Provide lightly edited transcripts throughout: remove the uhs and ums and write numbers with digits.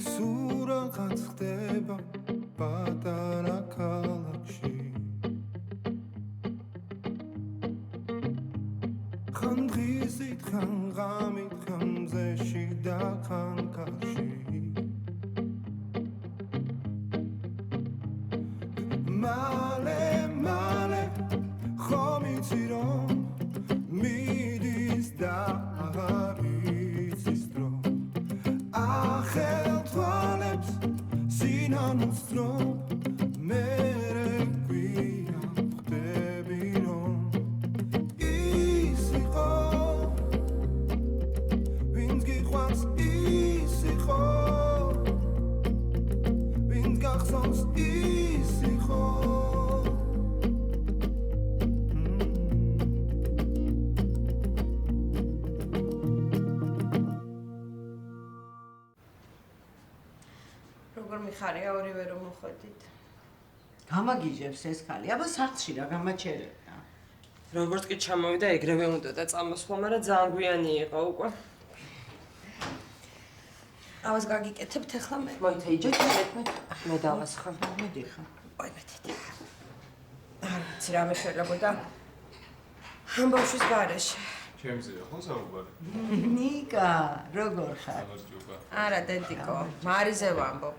სურაღაც ხდება პატარა ქალაქში ხან დღისით ხან ღამით ხან მზეში და ხან კარში მალე ხომ იცი რომ მიდის და აღარ იცის დრო ახელ თვალებს სინანულს რომ მერე გვიან ხდები რომ ის იყო ვინც გიყვარს ის იყო ვინც გახსოვს ის იყო ხარია ორივე რომ მოხვედით. გამაგიჟებს ეს ხალი, აბა სახლში რა გამაჩერებდა. როგორც კი ჩამოვიდა, ეგრევე უნდა და წამოსვლა, მაგრამ ძალიან გვიანი იყო უკვე. ავას გაგიკეთებთ ახლა მე. მოიცა იჯეთ მე დავასხა. მოდიხა. აი მეთით. არც რამე შეიძლება ამბავშვის გარეშე. ჩემზეა ხო საუბარი? ნიკა, როგორ ხარ? არა, დედიკო, მარიზე ვამბობ.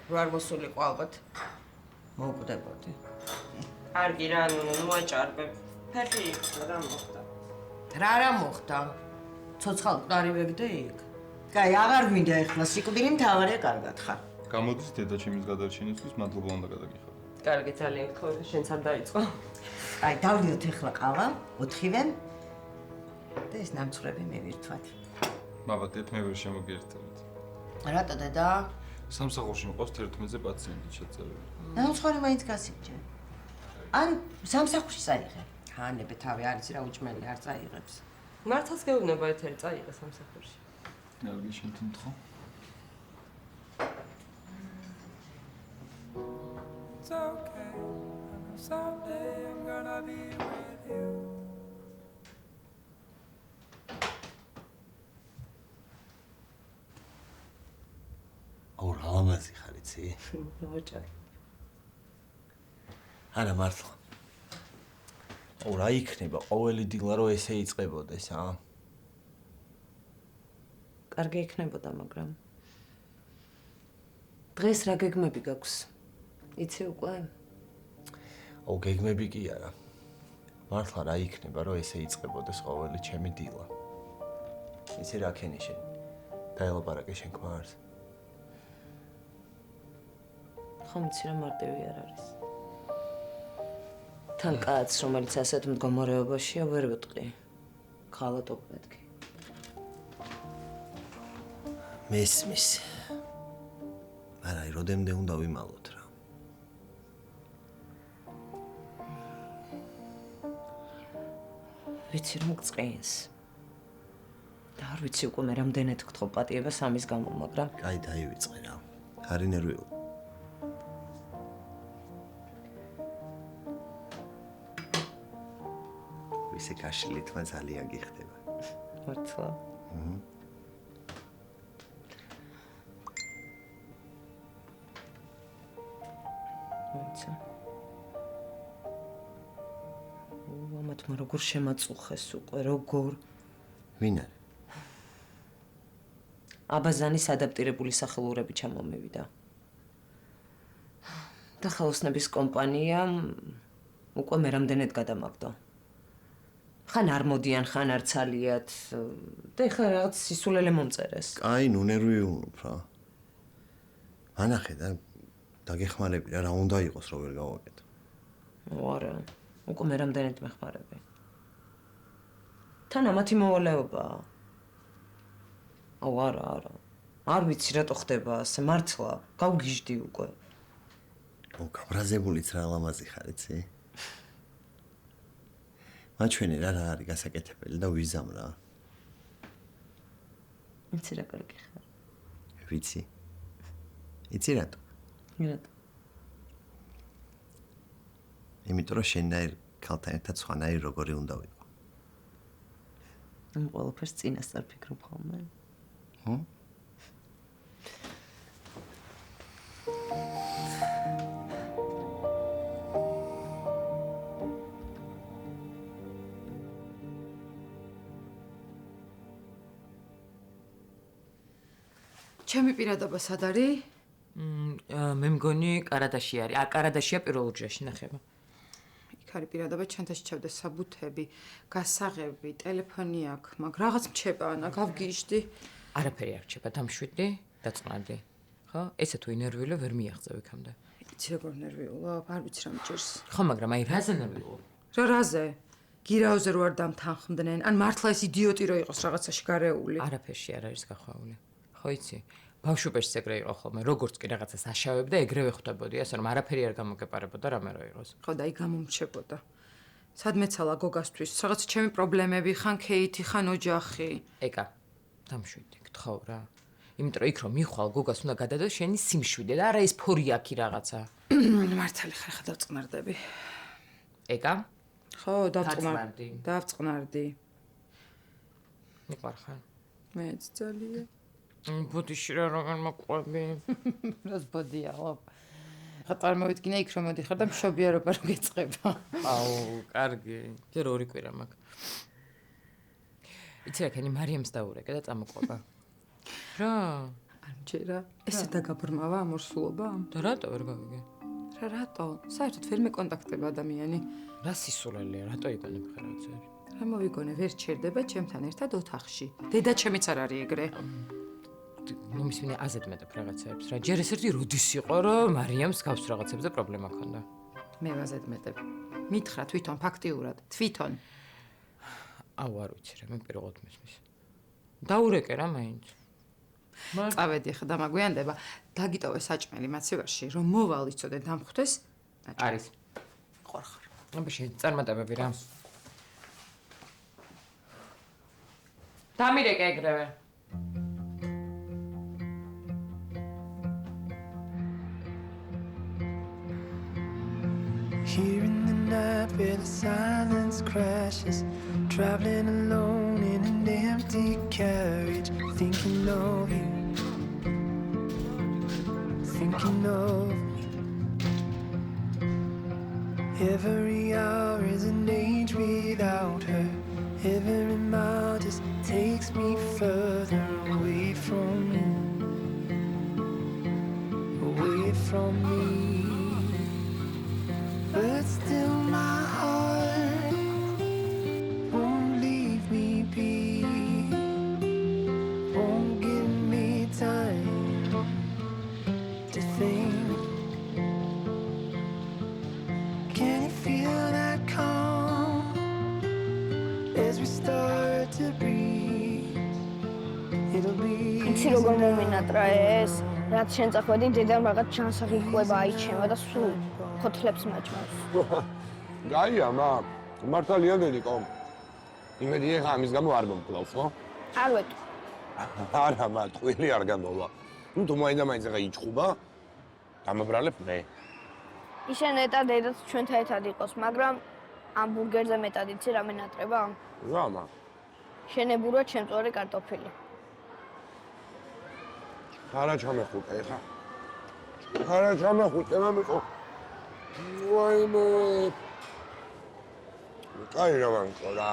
რა მოსულიყო ალბათ. მოვკვდებოდი. კარგი რა, მოაჭარბებ. ფეხი იქნა, რა მოხდა? რა მოხდა? ცოცხალ მკვდარი ვეგდე იქ. კაი, აღარ გვინდა ეხლა სიკვდილი მთავარია კარგად ხარ. გამოდის დედა ჩემის გადარჩენისთვის მადლობა უნდა გადაგიხადო. კარგი, ძალიან გთხოვდი, შენც არ დაიწყო. აი, დავდიოთ ეხლა ყავა, 4-ვე. და ეს ნამცხრები მივირთვათ. მაბადეთ, მე ვერ შემოგიერთებთ. რატო დედა? სამსახურში მყავს 11-ზე პაციენტი შეწერილი. ნამცხვარი მაინც გასიჯე. ან სამსახურში წაიღე. ჰანებე თავი არის რა უჭმელი არ წაიღებს. მართლაც გეუბნება ეთერი წაიღე სამსახურში. კარგი, შენ თუნთხო. It's okay. Someday I'm gonna be with you. აუ რა ლამაზი ხარ იცი? მოჭარ. არა მართლა. აუ რა იქნება ყოველი დილა რო ესე იწყებოდეს, ა? კარგი იქნებოდა, მაგრამ დღეს რა გეგმები გაქვს? იცი უკვე? აუ გეგმები კი არა. მართლა რა იქნება რო ესე იწყებოდეს ყოველი ჩემი დილა. იცი რა ქენი შენ? დაელაპარაკე შენ ქმარს. ხომ იცი რა მარტივი არ არის. თან კაცს, რომელიც ასეთ მდგომარეობაშია, ვერ ვიტყვი. ხალატ უყვეთქი. მესმის. არა, როდემდე უნდა ვიმალოთ რა. ვიცი რომ გწყინს. და არ ვიცი უკვე მე რამდენად გთხოვ პატიებას ამის გამო, მაგრამ კაი, დაივიწყე რა. არი ნერვიულ. ისე კაშლი თმა ძალიან გიხდება. მართლა. მოიცა. ამათმა როგორ შემაწუხეს უკვე, როგორ? ვინ არის? აბაზანის ადაპტირებული სახელურები ჩამომივიდა. და ხელოსნების კომპანია უკვე მე რამდენად გადამაგდო. ხან არ მოდიან, ხან არ ცალიათ და ეხლა რაღაც სისულელე მომწერეს. კაი, ნუ ნერვიულობ რა. ანახე და დაგეხმარები რა უნდა იყოს რო ვერ გავაკეთო. არა, უკვე მე რამდენად მეხმარები. თან ამათი მოვალეობაა. აუ არა. არ ვიცი რატო ხდება ასე, მართლა, გავგიჟდი უკვე. ო, გაბრაზებულიც რა ლამაზი ხარ, იცი? მაჩვენე რა არის გასაკეთებელი და ვიზამ რა. იცი რა კარგი ხარ. ვიცი. იცი რატო? რატო? იმიტომ რომ შენნაირ ქალთან ერთად სხვანაირ როგორი უნდა ვიყო. ამ ყველაფერს წინასწარ ფიქრობ ხოლმე. ჩემი პირადობა სად არის? მე მგონი კარადაში არის. კარადაშია პირველ უჯრაში ნახება. იქ არის პირადობა, ჩანთაში ჩავდა საბუთები, გასაღები, ტელეფონი აქვს, მაგრამ რაღაც მჩება, ანა, გავგიჟდი. არაფერი არ რჩება, დამშვიდდი, დაწყნარდი. ხო? ესე თუ ინერვიულო ვერ მიაღწევ იქამდე. იცი როგორ ნერვიულობ, არ ვიცი რა მჭირს. ხო, მაგრამ აი რაზე ნერვიულობ? რაზე? გირაოზე რო არ დამთანხმდნენ, ან მართლა ეს იდიოტი რო იყოს რაღაცაში გარეული. არაფერში არ არის გახვეული. ხო იცი? ბავშვობაში ეგრე იყო ხოლმე, როგორც კი რაღაცას აშავებდა, ეგრევე ხვდებოდი, ასე რომ არაფერი არ გამოგეპარებოდა რამე რო იყოს. ხო და აი გამომრჩებოდა. სადმე ცალა გოგასთვის, რაღაც ჩემი პრობლემები, ხან ქეითი, ხან ოჯახი. ეკა, დამშვიდი, გთხოვ რა. იმიტომ რომ იქ რომ მიხვალ გოგას უნდა გადადო შენი სიმშვიდე და არა ეს ფორიაკი რაღაცა. მართალი ხარ, ხა დავწყნარდები. ეკა? ხო, დავწყნარდი. დავწყნარდი. მიყვარხარ. მეც ძალიან. ბუდიში რა როგორ მოყვები? რას ბოდიაო. ხა წარმოვიდგინე იქ რომ მოდიხარ და მშობიარობა რო გეწყება. აუ, კარგი. ჯერ ორი კვირა მაქვს. იცი რა, ქენი მარიამს დაურეკე და წამოყვება. რა? არ მჯერა. ესე დაგაბრმავა ამორსულობა? და რატო ვერ გავიგე? რა რატო? საერთოდ ვერ მეკონტაქტება ადამიანი. რა სისულელია, რატო იგონებ ხელაცერი? რა მოვიგონე, ვერ ჩერდება ჩემთან ერთად ოთახში. დედა ჩემიც არ არის ეგრე. ნუ მისმინე აზედმეტებ რაღაცებს რა. ჯერ ეს ერთი როდის იყო, რომ მარიამს გავს რაღაცებზე პრობლემა ქონდა. მე ვაზედმეტებ. მითხრა თვითონ ფაქტიურად, თვითონ. აუ არ ვიცი რა, მე პირველად მისმის. დაურეკე რა მაინც. წავედი ხა დამაგვიანდება, დაგიტოვე საჭმელი მაცივარში, რომ მოვალ იცოდე დამხვდეს. არის. ხორხარ. აბა შენ წარმატებები რა. დამირეკე ეგრევე. Here in the night where the silence crashes, traveling alone in an empty carriage, thinking of you, thinking of me. Every hour is an age without her. Every mile just takes me further away from you, away from me. But still my heart won't leave me be, won't give me time to think. Can you feel that calm as we start to breathe? It'll be იცი როგორ მომინატრა ეს? რაც შენ წახვედი დედამ რაღაც ჩანსაღიყვება აიჩემა და სულ ხოთლებს მაჭმავს. გაია, მართალია დედიკო. იმედი ეხა ამის გამო არ მომკლავს, ხო? არ ვეტყვი. არა, ტყვილი არ გამოვა. ნუ თუ მაინდა-მაინც ეხა იჭხუბა, დამაბრალებ მე. ისე ნეტა დედაც ჩვენთან ერთად იყოს, მაგრამ ამბურგერზე მეტად იცი რა მენატრება? რამა? შენებურად შემწვარი კარტოფილი. არა ჩამეხუტე ეხა. არა ჩამეხუტე, მამიკო. ვაიმე. კაი რა მანკო რა.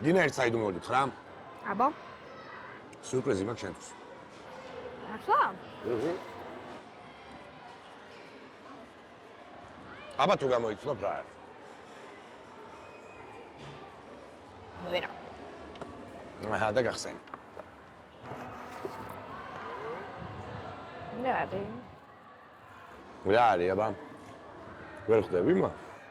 დინერ საიდუმ მოდით რა? აბა, სიურპრიზი მაქვს შენთვის. ახლა? აბა თუ გამოიცნობ რა. ვერა. აჰა, და გახსენ. რა არის აბა? ვერ ხვდები მა?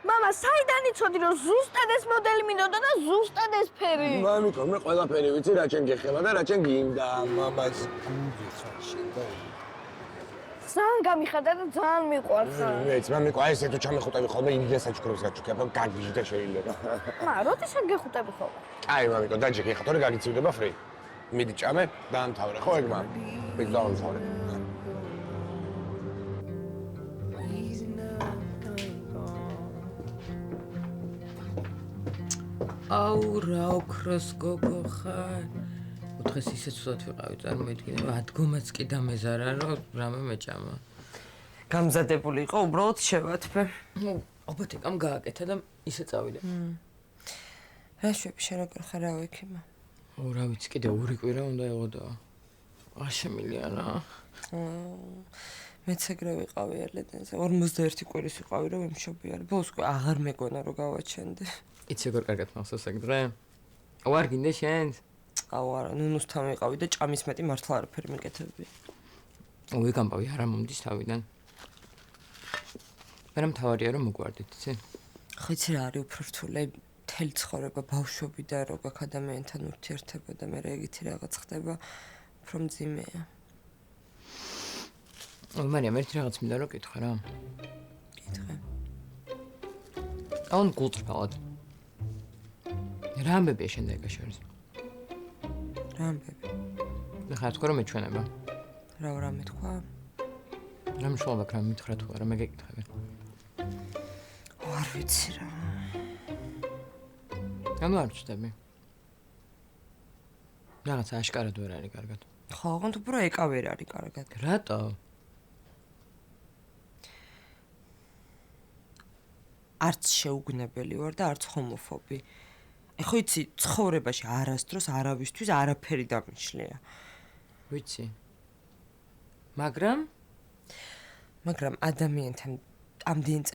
მამა, საიდან იცოდი რომ ზუსტად ეს მოდელი მინდოდა და ზუსტად ეს ფერი? მამიკო, მე ყველაფერი ვიცი, რა ჩემ გეხება და რა ჩემ გინდა, მამას. ძალიან გამიხარდა და ძალიან მიყვარს. მეც მამიკო, აი ესე თუ ჩამეხუტები ხოლმე იმდენ საჩუქრებს გაჩუქებ, გაგიჟდა შეიძლება. როდესაც გეხუტები ხოლმე? აი მამიკო, დაჯექი ხა თორე გაგიცივდება ფრი. მიდი ჭამე, დაამთავრე, ხო ეგ მამ? მე დავამთავრე. აუ რა ოქროს გოგო ხარ. დღეს ისე ცუდად ვიყავი, წარმოიდგინე, ადგომაც კი დამეზარა, რომ რამე მეჭამა. გამზადებული იყო, უბრალოდ შევათფე. ალბათ ეკამ გააკეთა და ისე წავიდე. რა შვები შენ როგორ ხარ რა ვიქიმა? რა ვიცი, კიდე 2 კვირა უნდა ეღოდა. არ შემილია რა. მეც ეგრე ვიყავი ერლედენზე. 51 კვირის ვიყავი რომ ვიმშობიარე. ბოლოს უკვე აღარ მეგონა რომ გავაჩენდე. იცი როგორ კარგად მახსოვს ეგ დღე? ვარ გინდა შენს? აუ არა, ნუნუსთან ვიყავი და ჭამის მეტი მართლა არაფერი მეკეთებია. ვიგამბავი არა მომდის თავიდან. მაგრამ თავარია რომ მოგვარდით, იცი? ხო იცი რა არის უფრო რთული მთელი ცხოვრება ბავშვობი და რო გაქვს ადამიანთან ურთიერთობა და მე ეგეთი რაღაც ხდება უფრო მძიმეა. მარიამ ერთი რაღაც მინდა რომ კითხა რა. კითხე. აუნ გულწრფელად. რა ამბებია შენ და ეკა შორის? რა ამბები? ხარ თქვა რომ მეჩვენება. რა მეთქვა? რა მშოლა გაქ რა მითხრა თუ არა მე გეკითხები. არ ვიცი რა. ანუ არ ვწდები. რაღაც აშკარად ვერ არის კარგად. ხო, ოღონდ უფრო ეკა ვერ არის კარგად. რატო? არც შეუგნებელი ვარ და არც ჰომოფობი. ხო იცი, ცხოვრებაში არასდროს არავისთვის არაფერი დამიშლია. ვიცი. მაგრამ ადამიანთან ამდენ